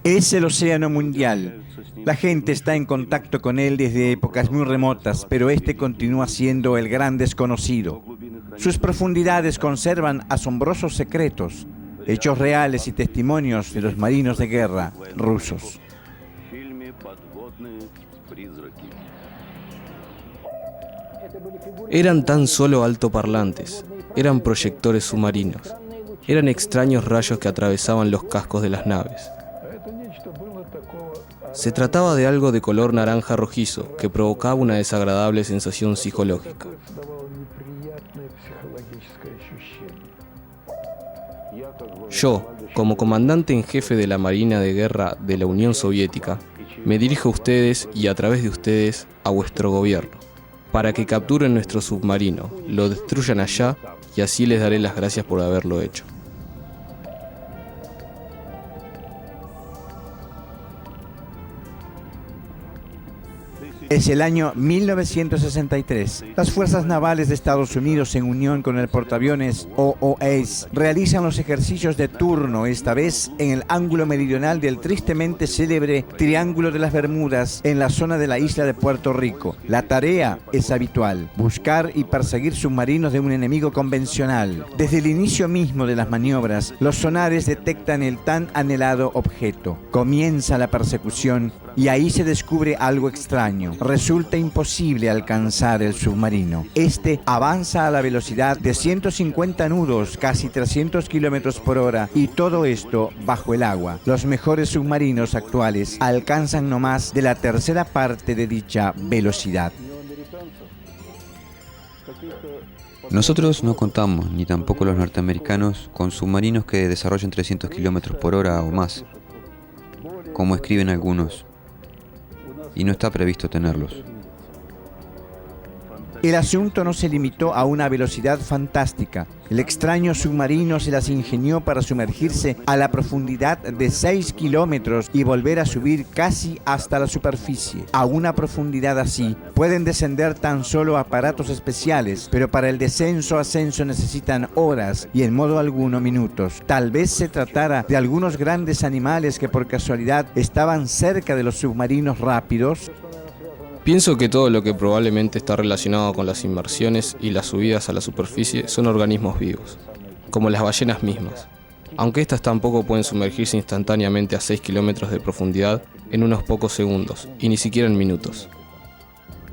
Es el océano mundial. La gente está en contacto con él desde épocas muy remotas, pero este continúa siendo el gran desconocido. Sus profundidades conservan asombrosos secretos, hechos reales y testimonios de los marinos de guerra rusos. Eran tan solo altoparlantes, eran proyectores submarinos, eran extraños rayos que atravesaban los cascos de las naves. Se trataba de algo de color naranja rojizo que provocaba una desagradable sensación psicológica. Yo, como comandante en jefe de la Marina de Guerra de la Unión Soviética, me dirijo a ustedes y a través de ustedes a vuestro gobierno, para que capturen nuestro submarino, lo destruyan allá y así les daré las gracias por haberlo hecho. Es el año 1963. Las fuerzas navales de Estados Unidos, en unión con el portaaviones OOS, realizan los ejercicios de turno, esta vez en el ángulo meridional del tristemente célebre Triángulo de las Bermudas, en la zona de la isla de Puerto Rico. La tarea es habitual: buscar y perseguir submarinos de un enemigo convencional. Desde el inicio mismo de las maniobras, los sonares detectan el tan anhelado objeto. Comienza la persecución y ahí se descubre algo extraño. Resulta imposible alcanzar el submarino. Este avanza a la velocidad de 150 nudos, casi 300 kilómetros por hora, y todo esto bajo el agua. Los mejores submarinos actuales alcanzan no más de la tercera parte de dicha velocidad. Nosotros no contamos, ni tampoco los norteamericanos, con submarinos que desarrollen 300 kilómetros por hora o más, como escriben algunos, y no está previsto tenerlos. El asunto no se limitó a una velocidad fantástica. El extraño submarino se las ingenió para sumergirse a la profundidad de 6 kilómetros y volver a subir casi hasta la superficie. A una profundidad así pueden descender tan solo aparatos especiales, pero para el descenso-ascenso necesitan horas y en modo alguno minutos. Tal vez se tratara de algunos grandes animales que por casualidad estaban cerca de los submarinos rápidos. Pienso que todo lo que probablemente está relacionado con las inmersiones y las subidas a la superficie son organismos vivos, como las ballenas mismas, aunque estas tampoco pueden sumergirse instantáneamente a 6 kilómetros de profundidad en unos pocos segundos, y ni siquiera en minutos.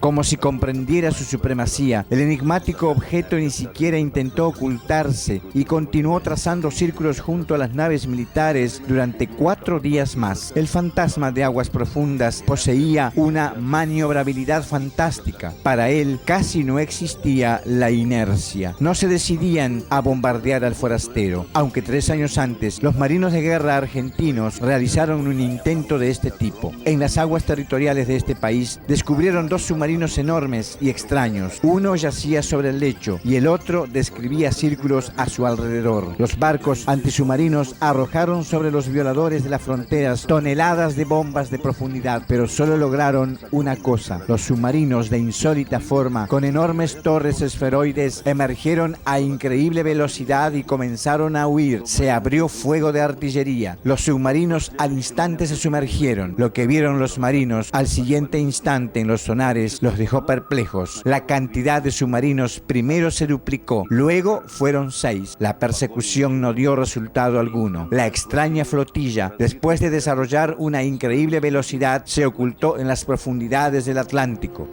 Como si comprendiera su supremacía, el enigmático objeto ni siquiera intentó ocultarse y continuó trazando círculos junto a las naves militares durante 4 días más. El fantasma de aguas profundas poseía una maniobrabilidad fantástica. Para él casi no existía la inercia. No se decidían a bombardear al forastero, aunque 3 años antes los marinos de guerra argentinos realizaron un intento de este tipo. En las aguas territoriales de este país descubrieron 2 submarinos enormes y extraños. Uno yacía sobre el lecho y el otro describía círculos a su alrededor. Los barcos antisubmarinos arrojaron sobre los violadores de las fronteras toneladas de bombas de profundidad, pero solo lograron una cosa. Los submarinos de insólita forma, con enormes torres esferoides, emergieron a increíble velocidad y comenzaron a huir. Se abrió fuego de artillería. Los submarinos al instante se sumergieron. Lo que vieron los marinos al siguiente instante en los sonares los dejó perplejos. La cantidad de submarinos primero se duplicó, luego fueron 6. La persecución no dio resultado alguno. La extraña flotilla, después de desarrollar una increíble velocidad, se ocultó en las profundidades del Atlántico.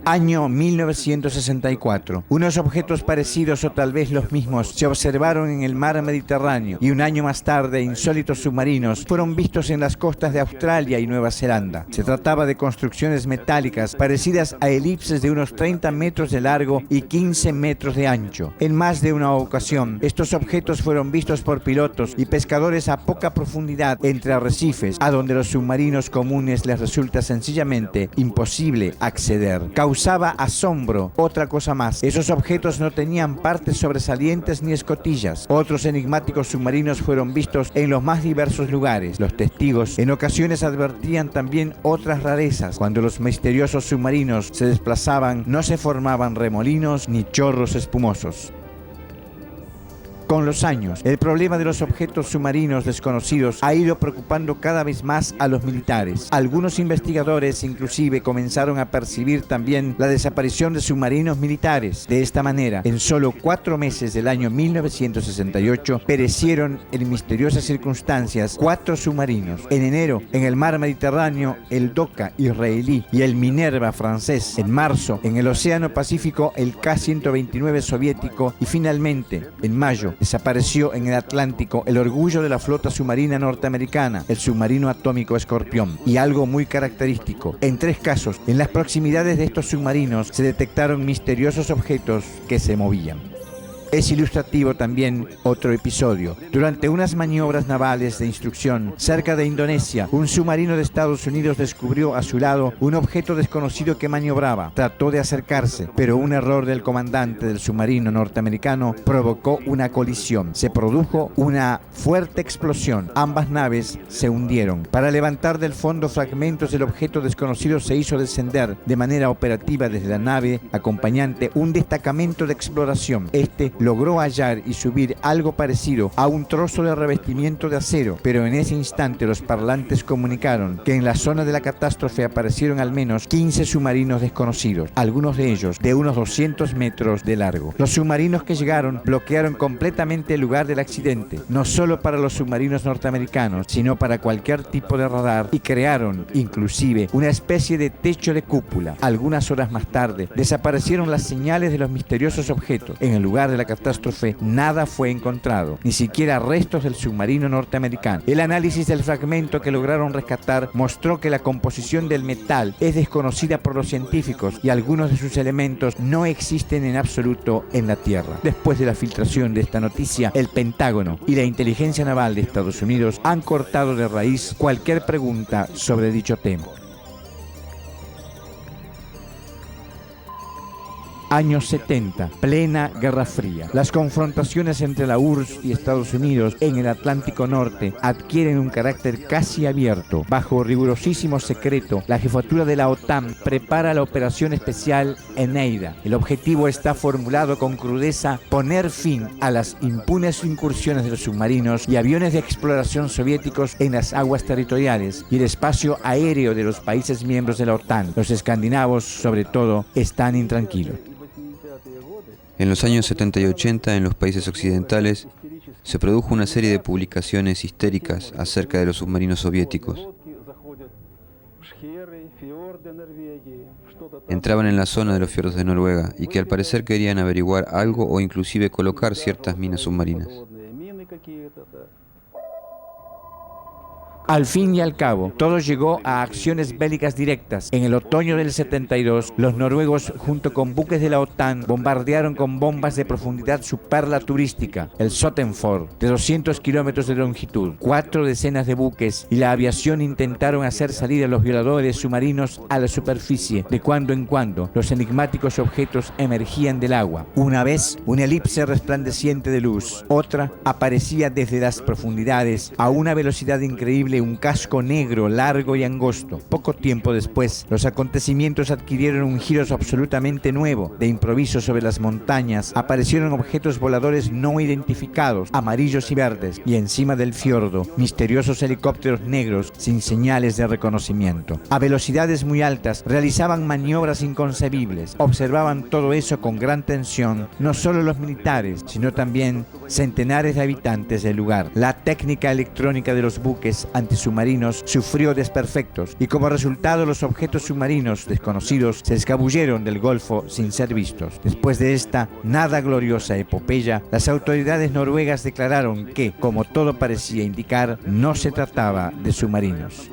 Año 1964. Unos objetos parecidos o tal vez los mismos se observaron en el mar Mediterráneo y un año más tarde insólitos submarinos fueron vistos en las costas de Australia y Nueva Zelanda. Se trataba de construcciones metálicas parecidas a elipses de unos 30 metros de largo y 15 metros de ancho. En más de una ocasión, estos objetos fueron vistos por pilotos y pescadores a poca profundidad entre arrecifes, a donde los submarinos comunes les resulta sencillamente imposible acceder. Causaba asombro. Otra cosa más, esos objetos no tenían partes sobresalientes ni escotillas. Otros enigmáticos submarinos fueron vistos en los más diversos lugares. Los testigos en ocasiones advertían también otras rarezas. Cuando los misteriosos submarinos se desplazaban, no se formaban remolinos ni chorros espumosos. Con los años, el problema de los objetos submarinos desconocidos ha ido preocupando cada vez más a los militares. Algunos investigadores inclusive comenzaron a percibir también la desaparición de submarinos militares. De esta manera, en solo 4 meses del año 1968, perecieron en misteriosas circunstancias 4 submarinos. En enero, en el mar Mediterráneo, el Doka israelí y el Minerva francés. En marzo, en el Océano Pacífico, el K-129 soviético. Y finalmente, en mayo, desapareció en el Atlántico el orgullo de la flota submarina norteamericana, el submarino atómico Escorpión. Y algo muy característico, en 3 casos, en las proximidades de estos submarinos se detectaron misteriosos objetos que se movían. Es ilustrativo también otro episodio. Durante unas maniobras navales de instrucción cerca de Indonesia, un submarino de Estados Unidos descubrió a su lado un objeto desconocido que maniobraba. Trató de acercarse, pero un error del comandante del submarino norteamericano provocó una colisión. Se produjo una fuerte explosión. Ambas naves se hundieron. Para levantar del fondo fragmentos del objeto desconocido se hizo descender de manera operativa desde la nave acompañante un destacamento de exploración. Este logró hallar y subir algo parecido a un trozo de revestimiento de acero, pero en ese instante los parlantes comunicaron que en la zona de la catástrofe aparecieron al menos 15 submarinos desconocidos, algunos de ellos de unos 200 metros de largo. Los submarinos que llegaron bloquearon completamente el lugar del accidente, no solo para los submarinos norteamericanos, sino para cualquier tipo de radar, y crearon, inclusive, una especie de techo de cúpula. Algunas horas más tarde, desaparecieron las señales de los misteriosos objetos. En el lugar de la catástrofe, nada fue encontrado, ni siquiera restos del submarino norteamericano. El análisis del fragmento que lograron rescatar mostró que la composición del metal es desconocida por los científicos y algunos de sus elementos no existen en absoluto en la Tierra. Después de la filtración de esta noticia, el Pentágono y la inteligencia naval de Estados Unidos han cortado de raíz cualquier pregunta sobre dicho tema. Años 70, plena Guerra Fría. Las confrontaciones entre la URSS y Estados Unidos en el Atlántico Norte adquieren un carácter casi abierto. Bajo rigurosísimo secreto, la jefatura de la OTAN prepara la operación especial Eneida. El objetivo está formulado con crudeza: poner fin a las impunes incursiones de los submarinos y aviones de exploración soviéticos en las aguas territoriales y el espacio aéreo de los países miembros de la OTAN. Los escandinavos, sobre todo, están intranquilos. En los años 70 y 80, en los países occidentales, se produjo una serie de publicaciones histéricas acerca de los submarinos soviéticos. Entraban en la zona de los fiordos de Noruega y que al parecer querían averiguar algo o inclusive colocar ciertas minas submarinas. Al fin y al cabo, todo llegó a acciones bélicas directas. En el otoño del 72, los noruegos, junto con buques de la OTAN, bombardearon con bombas de profundidad su perla turística, el Sottenfjord, de 200 kilómetros de longitud. 4 decenas de buques y la aviación intentaron hacer salir a los violadores submarinos a la superficie. De cuando en cuando, los enigmáticos objetos emergían del agua. Una vez, una elipse resplandeciente de luz. Otra, aparecía desde las profundidades a una velocidad increíble un casco negro, largo y angosto. Poco tiempo después, los acontecimientos adquirieron un giro absolutamente nuevo. De improviso, sobre las montañas aparecieron objetos voladores no identificados, amarillos y verdes, y encima del fiordo, misteriosos helicópteros negros sin señales de reconocimiento. A velocidades muy altas, realizaban maniobras inconcebibles. Observaban todo eso con gran tensión, no solo los militares, sino también centenares de habitantes del lugar. La técnica electrónica de los buques antisubmarinos sufrió desperfectos y como resultado los objetos submarinos desconocidos se escabulleron del Golfo sin ser vistos. Después de esta nada gloriosa epopeya, las autoridades noruegas declararon que, como todo parecía indicar, no se trataba de submarinos.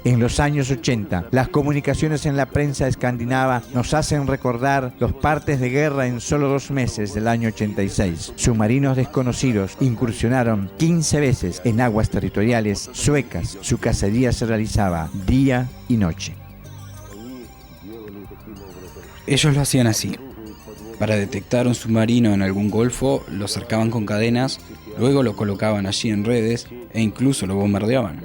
En los años 80, las comunicaciones en la prensa escandinava nos hacen recordar los partes de guerra en solo 2 meses del año 86. Submarinos desconocidos incursionaron 15 veces en aguas territoriales suecas. Su cacería se realizaba día y noche. Ellos lo hacían así. Para detectar un submarino en algún golfo, lo cercaban con cadenas, luego lo colocaban allí en redes e incluso lo bombardeaban.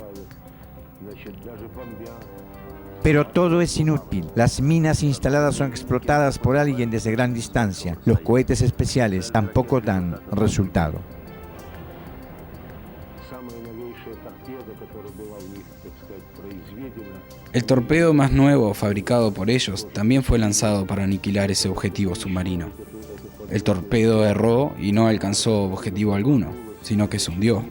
Pero todo es inútil. Las minas instaladas son explotadas por alguien desde gran distancia. Los cohetes especiales tampoco dan resultado. El torpedo más nuevo fabricado por ellos también fue lanzado para aniquilar ese objetivo submarino. El torpedo erró y no alcanzó objetivo alguno, sino que se hundió.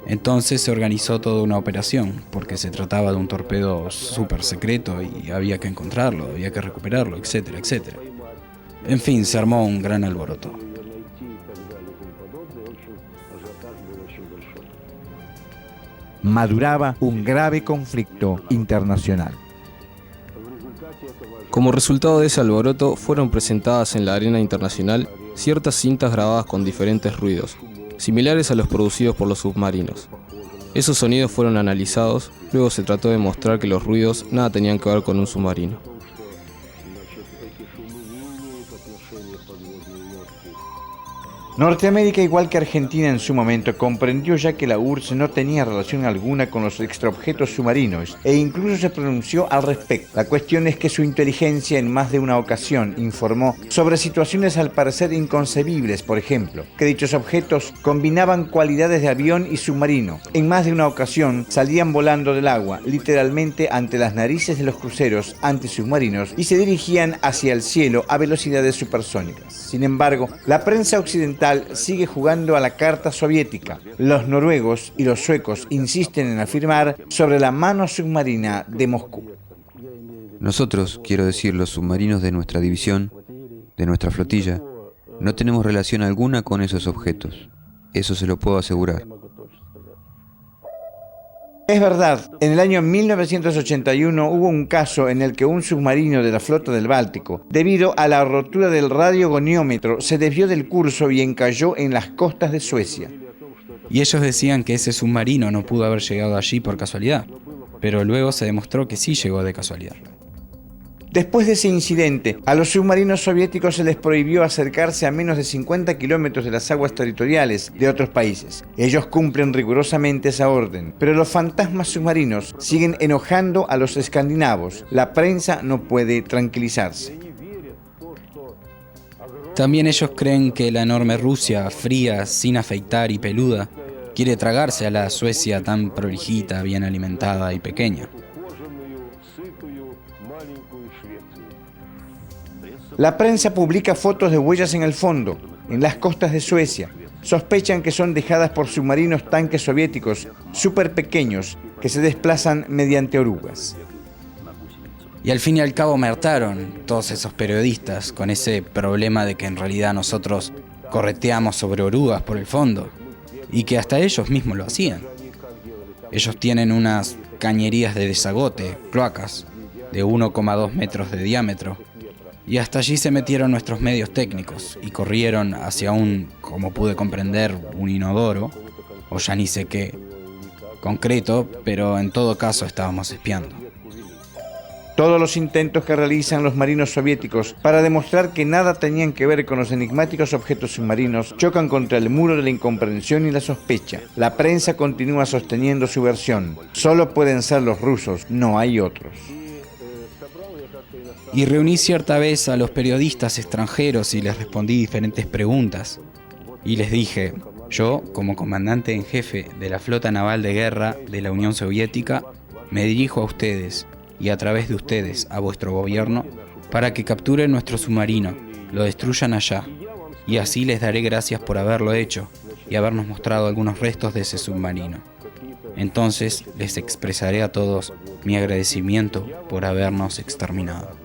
Entonces se organizó toda una operación, porque se trataba de un torpedo súper secreto y había que encontrarlo, había que recuperarlo, etcétera, etcétera. En fin, se armó un gran alboroto. Maduraba un grave conflicto internacional. Como resultado de ese alboroto, fueron presentadas en la arena internacional ciertas cintas grabadas con diferentes ruidos, similares a los producidos por los submarinos. Esos sonidos fueron analizados, luego se trató de mostrar que los ruidos nada tenían que ver con un submarino. Norteamérica, igual que Argentina en su momento, comprendió ya que la URSS no tenía relación alguna con los extraobjetos submarinos e incluso se pronunció al respecto. La cuestión es que su inteligencia en más de una ocasión informó sobre situaciones al parecer inconcebibles, por ejemplo, que dichos objetos combinaban cualidades de avión y submarino. En más de una ocasión salían volando del agua, literalmente ante las narices de los cruceros antisubmarinos y se dirigían hacia el cielo a velocidades supersónicas. Sin embargo, la prensa occidental sigue jugando a la carta soviética. Los noruegos y los suecos insisten en afirmar sobre la mano submarina de Moscú. Nosotros, quiero decir, los submarinos de nuestra división, de nuestra flotilla, no tenemos relación alguna con esos objetos. Eso se lo puedo asegurar. Es verdad, en el año 1981 hubo un caso en el que un submarino de la flota del Báltico, debido a la rotura del radiogoniómetro, se desvió del curso y encalló en las costas de Suecia. Y ellos decían que ese submarino no pudo haber llegado allí por casualidad, pero luego se demostró que sí llegó de casualidad. Después de ese incidente, a los submarinos soviéticos se les prohibió acercarse a menos de 50 kilómetros de las aguas territoriales de otros países. Ellos cumplen rigurosamente esa orden, pero los fantasmas submarinos siguen enojando a los escandinavos. La prensa no puede tranquilizarse. También ellos creen que la enorme Rusia, fría, sin afeitar y peluda, quiere tragarse a la Suecia tan prolijita, bien alimentada y pequeña. La prensa publica fotos de huellas en el fondo, en las costas de Suecia. Sospechan que son dejadas por submarinos tanques soviéticos súper pequeños que se desplazan mediante orugas. Y al fin y al cabo me hartaron todos esos periodistas con ese problema de que en realidad nosotros correteamos sobre orugas por el fondo y que hasta ellos mismos lo hacían. Ellos tienen unas cañerías de desagote, cloacas, de 1,2 metros de diámetro. Y hasta allí se metieron nuestros medios técnicos y corrieron hacia como pude comprender, un inodoro, o ya ni sé qué, concreto, pero en todo caso estábamos espiando. Todos los intentos que realizan los marinos soviéticos para demostrar que nada tenían que ver con los enigmáticos objetos submarinos chocan contra el muro de la incomprensión y la sospecha. La prensa continúa sosteniendo su versión. Solo pueden ser los rusos, no hay otros. Y reuní cierta vez a los periodistas extranjeros y les respondí diferentes preguntas. Y les dije, yo, como comandante en jefe de la flota naval de guerra de la Unión Soviética, me dirijo a ustedes y a través de ustedes a vuestro gobierno para que capturen nuestro submarino lo destruyan allá, y así les daré gracias por haberlo hecho y habernos mostrado algunos restos de ese submarino. Entonces les expresaré a todos mi agradecimiento por habernos exterminado.